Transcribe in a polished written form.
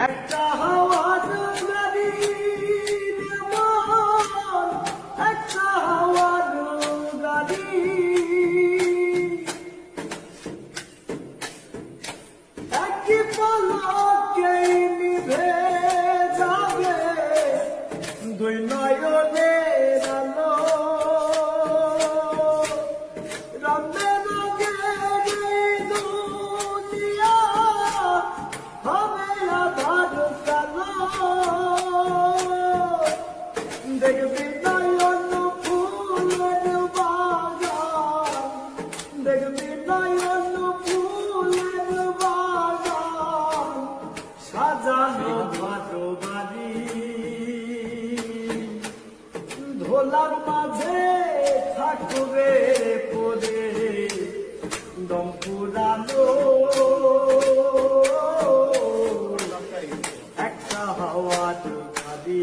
একটা হাওয়ার গাড়ি এমন, একটা হাওয়ার গাড়ি একই পলকেই নিভে যাবে দুই নয়নের আলো। রঙে রঙে এই দুনিয়া হবে আধার কালো। দেখবি নয়ন ফুলের বাগান, দেখবি নয়ন ফুলের বাগান, সাজানো ভালো বাড়ি। ধোলার মাঝে ঠাকুরে পরে দম পুরানো একটা হাওয়ার গাড়ি।